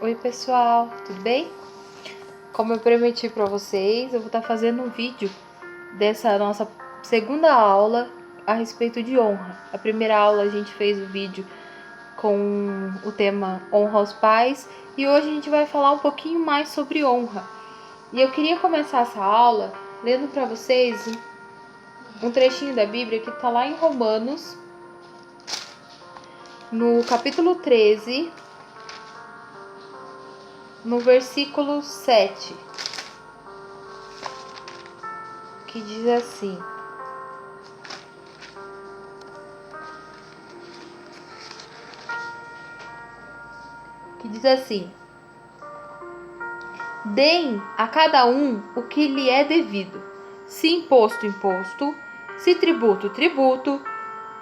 Oi pessoal, tudo bem? Como eu prometi para vocês, eu vou estar fazendo um vídeo dessa nossa segunda aula a respeito de honra. A primeira aula a gente fez o vídeo com o tema honra aos pais e hoje a gente vai falar um pouquinho mais sobre honra. E eu queria começar essa aula lendo para vocês um trechinho da Bíblia que está lá em Romanos, no capítulo 13, no versículo 7, que diz assim: deem a cada um o que lhe é devido, se imposto, imposto, se tributo, tributo,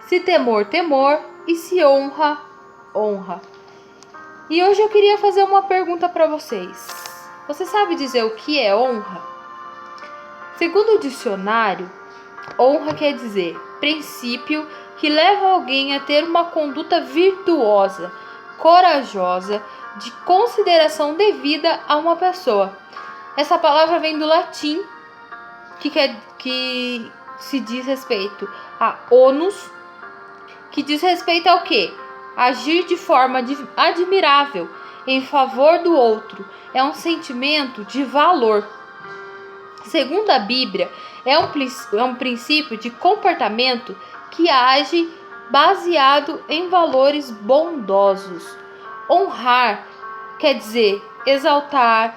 se temor, temor, e se honra, honra. E hoje eu queria fazer uma pergunta para vocês. Você sabe dizer o que é honra? Segundo o dicionário, honra quer dizer princípio que leva alguém a ter uma conduta virtuosa, corajosa, de consideração devida a uma pessoa. Essa palavra vem do latim, que se diz respeito a onus, que diz respeito ao quê? Agir de forma admirável em favor do outro. É um sentimento de valor. Segundo a Bíblia, é um princípio de comportamento que age baseado em valores bondosos. Honrar quer dizer exaltar,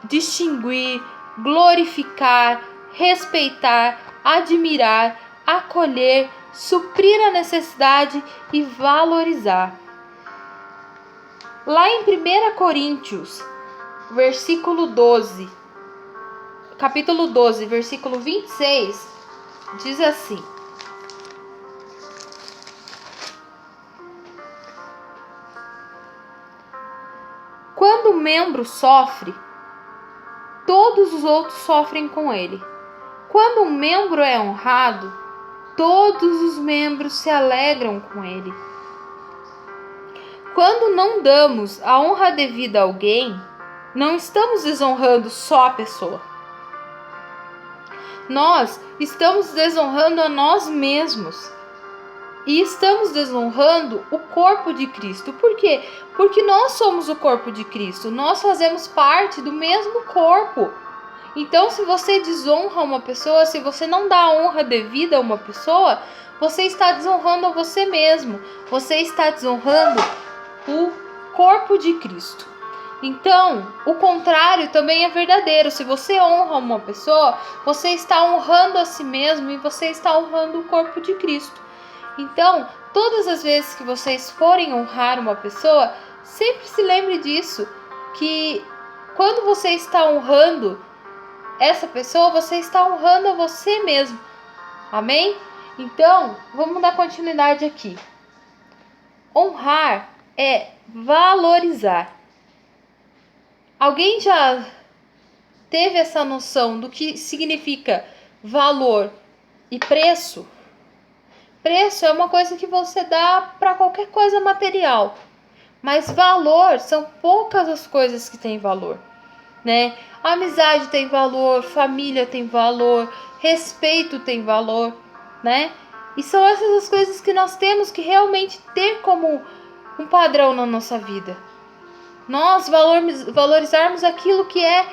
distinguir, glorificar, respeitar, admirar, acolher, suprir a necessidade e valorizar. Lá em 1 Coríntios, capítulo 12, versículo 26, diz assim: quando um membro sofre, todos os outros sofrem com ele. Quando um membro é honrado, todos os membros se alegram com ele. Quando não damos a honra devida a alguém, não estamos desonrando só a pessoa. Nós estamos desonrando a nós mesmos. E estamos desonrando o corpo de Cristo. Por quê? Porque nós somos o corpo de Cristo. Nós fazemos parte do mesmo corpo. Então, se você desonra uma pessoa, se você não dá a honra devida a uma pessoa, você está desonrando a você mesmo. Você está desonrando o corpo de Cristo. Então, o contrário também é verdadeiro. Se você honra uma pessoa, você está honrando a si mesmo e você está honrando o corpo de Cristo. Então, todas as vezes que vocês forem honrar uma pessoa, sempre se lembre disso, que quando você está honrando essa pessoa, você está honrando a você mesmo. Amém? Então, vamos dar continuidade aqui. Honrar é valorizar. Alguém já teve essa noção do que significa valor e preço? Preço é uma coisa que você dá para qualquer coisa material, mas valor são poucas as coisas que têm valor, né? Amizade tem valor, família tem valor, respeito tem valor, né? E são essas as coisas que nós temos que realmente ter como um padrão na nossa vida. Nós valorizarmos aquilo que é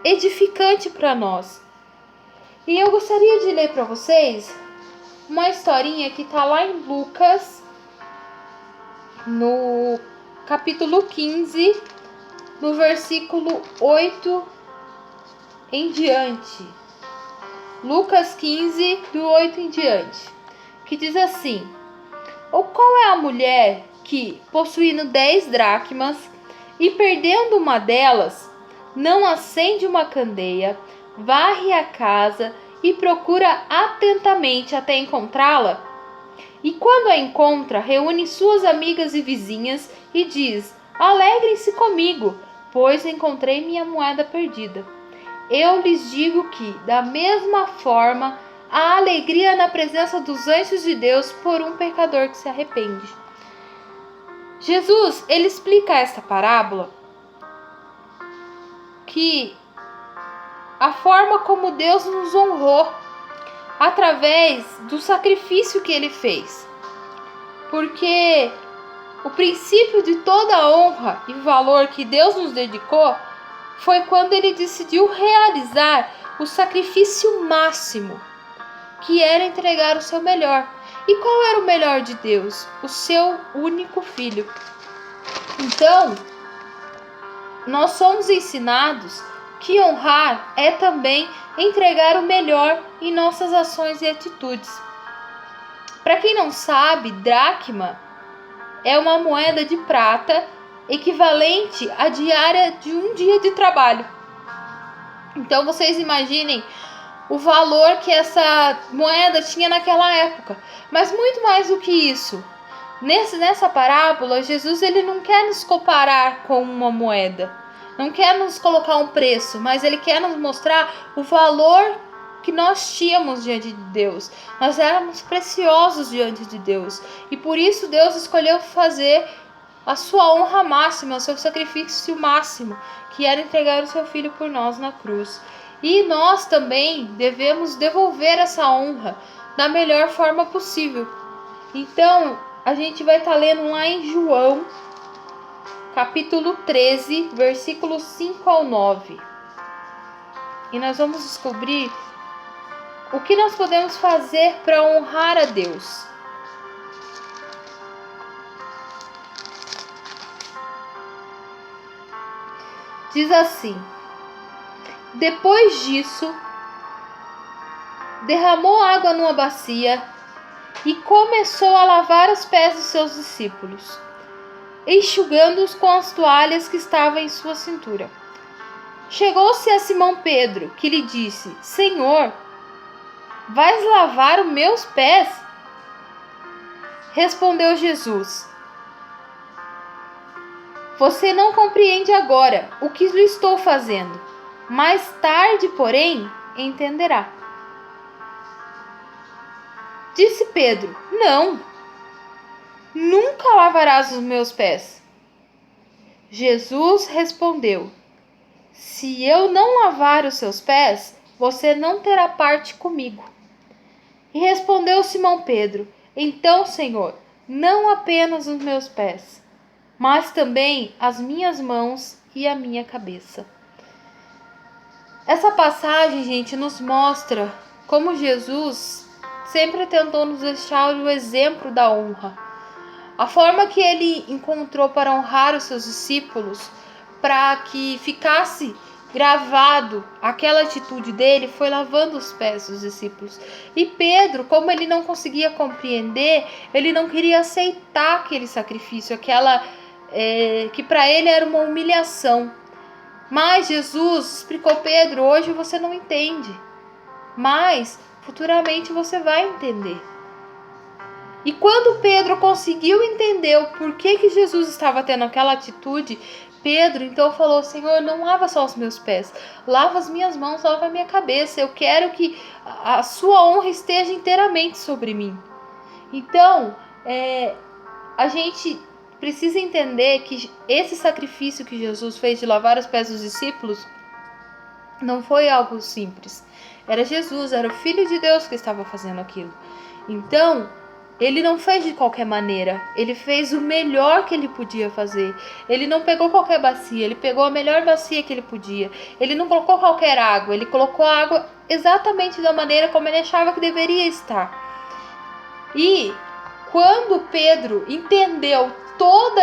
edificante para nós. E eu gostaria de ler para vocês uma historinha que está lá em Lucas, no capítulo 15, no versículo 8 em diante. Lucas 15, do 8 em diante, que diz assim: ou qual é a mulher que, possuindo 10 dracmas e perdendo uma delas, não acende uma candeia, varre a casa e procura atentamente até encontrá-la? E quando a encontra, reúne suas amigas e vizinhas e diz: alegrem-se comigo, pois encontrei minha moeda perdida. Eu lhes digo que, da mesma forma, há alegria na presença dos anjos de Deus por um pecador que se arrepende. Jesus, ele explica essa parábola que a forma como Deus nos honrou através do sacrifício que ele fez. Porque o princípio de toda honra e valor que Deus nos dedicou foi quando ele decidiu realizar o sacrifício máximo, que era entregar o seu melhor. E qual era o melhor de Deus? O seu único filho. Então, nós somos ensinados que honrar é também entregar o melhor em nossas ações e atitudes. Para quem não sabe, dracma é uma moeda de prata equivalente à diária de um dia de trabalho. Então vocês imaginem o valor que essa moeda tinha naquela época. Mas muito mais do que isso, nessa parábola, Jesus ele não quer nos comparar com uma moeda, não quer nos colocar um preço, mas ele quer nos mostrar o valor que nós tínhamos diante de Deus. Nós éramos preciosos diante de Deus. E por isso Deus escolheu fazer a sua honra máxima, o seu sacrifício máximo, que era entregar o seu filho por nós na cruz. E nós também devemos devolver essa honra da melhor forma possível. Então, a gente vai estar lendo lá em João, capítulo 13, versículos 5 ao 9. E nós vamos descobrir o que nós podemos fazer para honrar a Deus. Diz assim: depois disso, derramou água numa bacia e começou a lavar os pés dos seus discípulos, enxugando-os com as toalhas que estavam em sua cintura. Chegou-se a Simão Pedro, que lhe disse: Senhor, vais lavar os meus pés? Respondeu Jesus: você não compreende agora o que lhe estou fazendo. Mais tarde, porém, entenderá. Disse Pedro: não, nunca lavarás os meus pés. Jesus respondeu: se eu não lavar os seus pés, você não terá parte comigo. E respondeu Simão Pedro: então, Senhor, não apenas os meus pés, mas também as minhas mãos e a minha cabeça. Essa passagem, gente, nos mostra como Jesus sempre tentou nos deixar o exemplo da honra. A forma que ele encontrou para honrar os seus discípulos, para que ficasse gravado aquela atitude dele, foi lavando os pés dos discípulos. E Pedro, como ele não conseguia compreender, ele não queria aceitar aquele sacrifício, que para ele era uma humilhação. Mas Jesus explicou: Pedro, hoje você não entende, mas futuramente você vai entender. E quando Pedro conseguiu entender o porquê que Jesus estava tendo aquela atitude, Pedro então falou: Senhor, não lava só os meus pés, lava as minhas mãos, lava a minha cabeça. Eu quero que a sua honra esteja inteiramente sobre mim. Então, a gente precisa entender que esse sacrifício que Jesus fez de lavar os pés dos discípulos não foi algo simples. Era Jesus, era o Filho de Deus que estava fazendo aquilo. Então, ele não fez de qualquer maneira. Ele fez o melhor que ele podia fazer. Ele não pegou qualquer bacia, ele pegou a melhor bacia que ele podia. Ele não colocou qualquer água, ele colocou a água exatamente da maneira como ele achava que deveria estar. E quando Pedro entendeu todo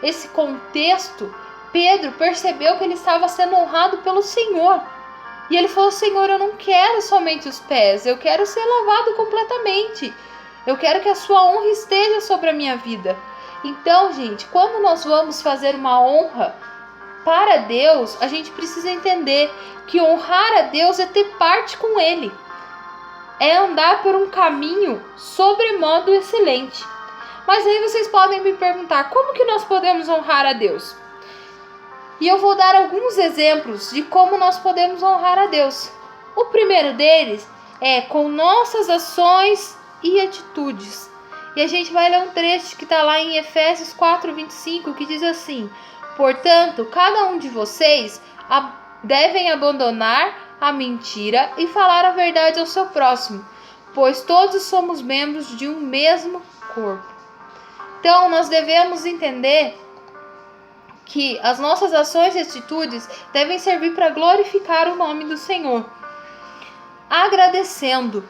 esse contexto, Pedro percebeu que ele estava sendo honrado pelo Senhor. E ele falou: Senhor, eu não quero somente os pés, eu quero ser lavado completamente. Eu quero que a sua honra esteja sobre a minha vida. Então, gente, quando nós vamos fazer uma honra para Deus, a gente precisa entender que honrar a Deus é ter parte com Ele. É andar por um caminho sobremodo excelente. Mas aí vocês podem me perguntar: como que nós podemos honrar a Deus? E eu vou dar alguns exemplos de como nós podemos honrar a Deus. O primeiro deles é com nossas ações e atitudes. E a gente vai ler um trecho que está lá em Efésios 4:25, que diz assim: portanto, cada um de vocês devem abandonar a mentira e falar a verdade ao seu próximo, pois todos somos membros de um mesmo corpo. Então, nós devemos entender que as nossas ações e atitudes devem servir para glorificar o nome do Senhor. Agradecendo.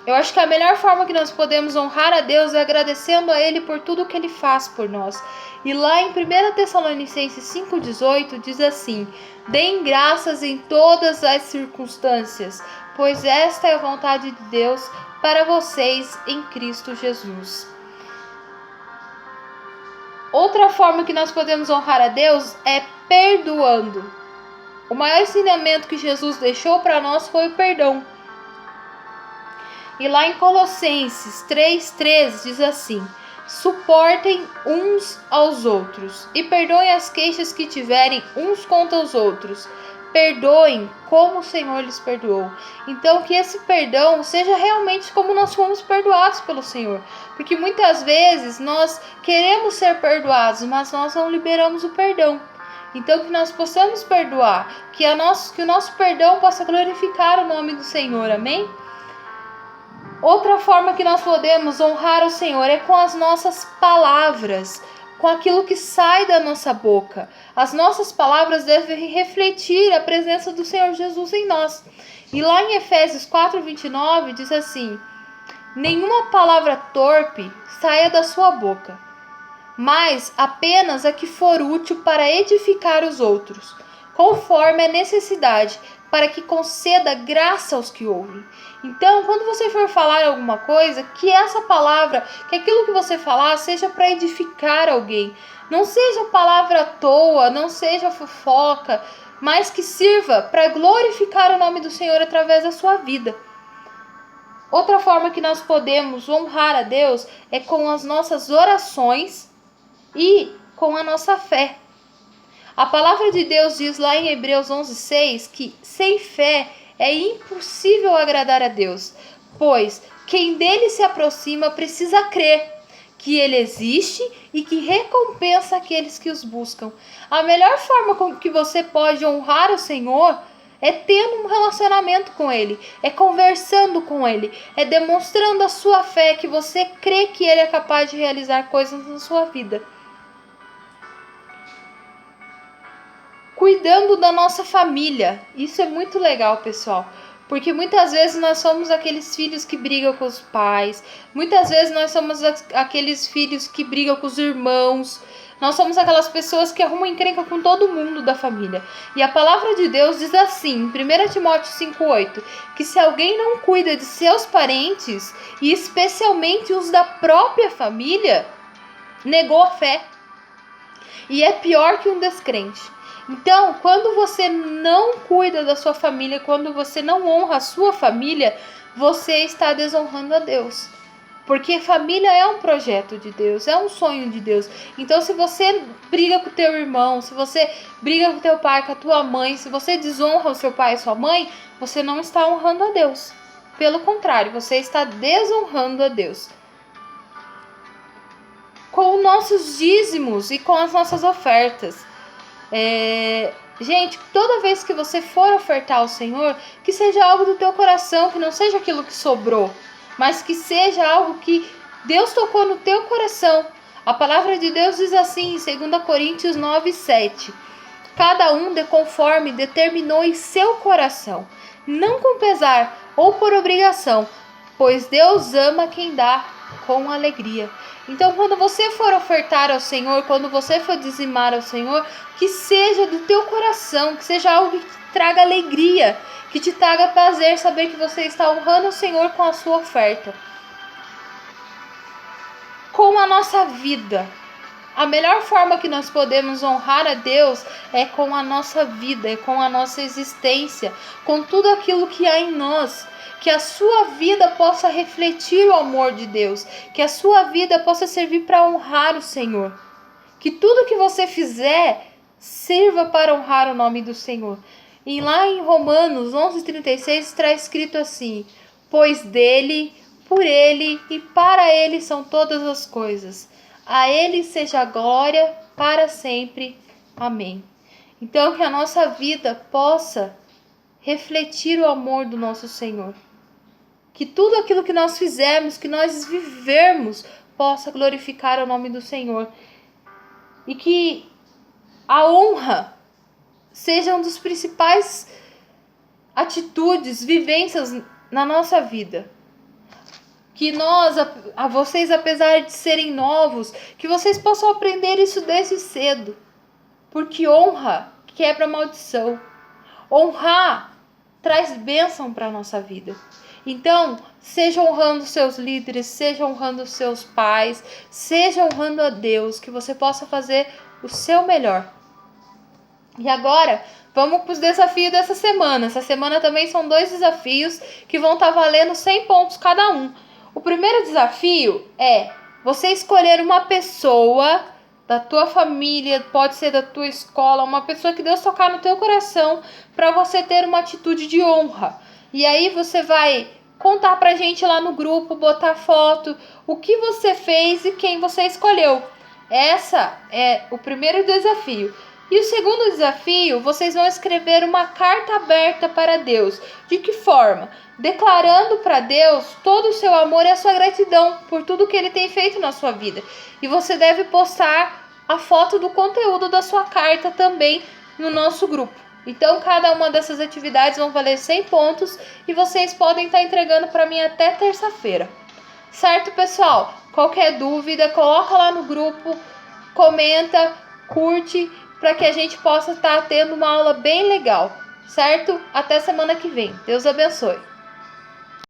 Eu acho que a melhor forma que nós podemos honrar a Deus é agradecendo a Ele por tudo que Ele faz por nós. E lá em 1 Tessalonicenses 5,18 diz assim: deem graças em todas as circunstâncias, pois esta é a vontade de Deus para vocês em Cristo Jesus. Outra forma que nós podemos honrar a Deus é perdoando. O maior ensinamento que Jesus deixou para nós foi o perdão. E lá em Colossenses 3,13 diz assim: suportem uns aos outros e perdoem as queixas que tiverem uns contra os outros. Perdoem como o Senhor lhes perdoou. Então que esse perdão seja realmente como nós fomos perdoados pelo Senhor. Porque muitas vezes nós queremos ser perdoados, mas nós não liberamos o perdão. Então que nós possamos perdoar, que o nosso perdão possa glorificar o nome do Senhor, amém? Outra forma que nós podemos honrar o Senhor é com as nossas palavras, com aquilo que sai da nossa boca. As nossas palavras devem refletir a presença do Senhor Jesus em nós. E lá em Efésios 4:29 diz assim: nenhuma palavra torpe saia da sua boca, mas apenas a que for útil para edificar os outros, conforme a necessidade, para que conceda graça aos que ouvem. Então, quando você for falar alguma coisa, que essa palavra, que aquilo que você falar seja para edificar alguém. Não seja palavra à toa, não seja fofoca, mas que sirva para glorificar o nome do Senhor através da sua vida. Outra forma que nós podemos honrar a Deus é com as nossas orações e com a nossa fé. A palavra de Deus diz lá em Hebreus 11:6 que sem fé é impossível agradar a Deus, pois quem dele se aproxima precisa crer que ele existe e que recompensa aqueles que os buscam. A melhor forma com que você pode honrar o Senhor é tendo um relacionamento com Ele, é conversando com Ele, é demonstrando a sua fé, que você crê que Ele é capaz de realizar coisas na sua vida. Cuidando da nossa família. Isso é muito legal, pessoal. Porque muitas vezes nós somos aqueles filhos que brigam com os pais. Muitas vezes nós somos aqueles filhos que brigam com os irmãos. Nós somos aquelas pessoas que arrumam encrenca com todo mundo da família. E a palavra de Deus diz assim, em 1 Timóteo 5,8, que se alguém não cuida de seus parentes, e especialmente os da própria família, negou a fé. E é pior que um descrente. Então, quando você não cuida da sua família, quando você não honra a sua família, você está desonrando a Deus. Porque família é um projeto de Deus, é um sonho de Deus. Então, se você briga com o teu irmão, se você briga com o teu pai, com a tua mãe, se você desonra o seu pai e sua mãe, você não está honrando a Deus. Pelo contrário, você está desonrando a Deus. Com os nossos dízimos e com as nossas ofertas. Gente, toda vez que você for ofertar ao Senhor, que seja algo do teu coração, que não seja aquilo que sobrou, mas que seja algo que Deus tocou no teu coração. A palavra de Deus diz assim em 2 Coríntios 9:7: cada um de conforme determinou em seu coração, não com pesar ou por obrigação, pois Deus ama quem dá com alegria. Então, quando você for ofertar ao Senhor, quando você for dizimar ao Senhor, que seja do teu coração, que seja algo que te traga alegria, que te traga prazer, saber que você está honrando o Senhor com a sua oferta. Com a nossa vida. A melhor forma que nós podemos honrar a Deus é com a nossa vida, é com a nossa existência, com tudo aquilo que há em nós. Que a sua vida possa refletir o amor de Deus, que a sua vida possa servir para honrar o Senhor. Que tudo que você fizer sirva para honrar o nome do Senhor. E lá em Romanos 11:36 está escrito assim: pois dele, por Ele e para Ele são todas as coisas. A Ele seja a glória para sempre. Amém. Então, que a nossa vida possa refletir o amor do nosso Senhor. Que tudo aquilo que nós fizermos, que nós vivermos, possa glorificar o nome do Senhor. E que a honra seja um dos principais atitudes, vivências na nossa vida. Que vocês, apesar de serem novos, que vocês possam aprender isso desde cedo. Porque honra quebra maldição. Honrar traz bênção para a nossa vida. Então, seja honrando seus líderes, seja honrando seus pais, seja honrando a Deus, que você possa fazer o seu melhor. E agora, vamos para os desafios dessa semana. Essa semana também são 2 desafios que vão estar valendo 100 pontos cada um. O primeiro desafio é você escolher uma pessoa da tua família, pode ser da tua escola, uma pessoa que Deus tocar no teu coração para você ter uma atitude de honra. E aí você vai contar pra gente lá no grupo, botar foto, o que você fez e quem você escolheu. Essa é o primeiro desafio. E o segundo desafio, vocês vão escrever uma carta aberta para Deus. De que forma? Declarando para Deus todo o seu amor e a sua gratidão por tudo que Ele tem feito na sua vida. E você deve postar a foto do conteúdo da sua carta também no nosso grupo. Então, cada uma dessas atividades vão valer 100 pontos e vocês podem estar entregando para mim até terça-feira. Certo, pessoal? Qualquer dúvida, coloca lá no grupo, comenta, curte, para que a gente possa estar tendo uma aula bem legal, certo? Até semana que vem. Deus abençoe.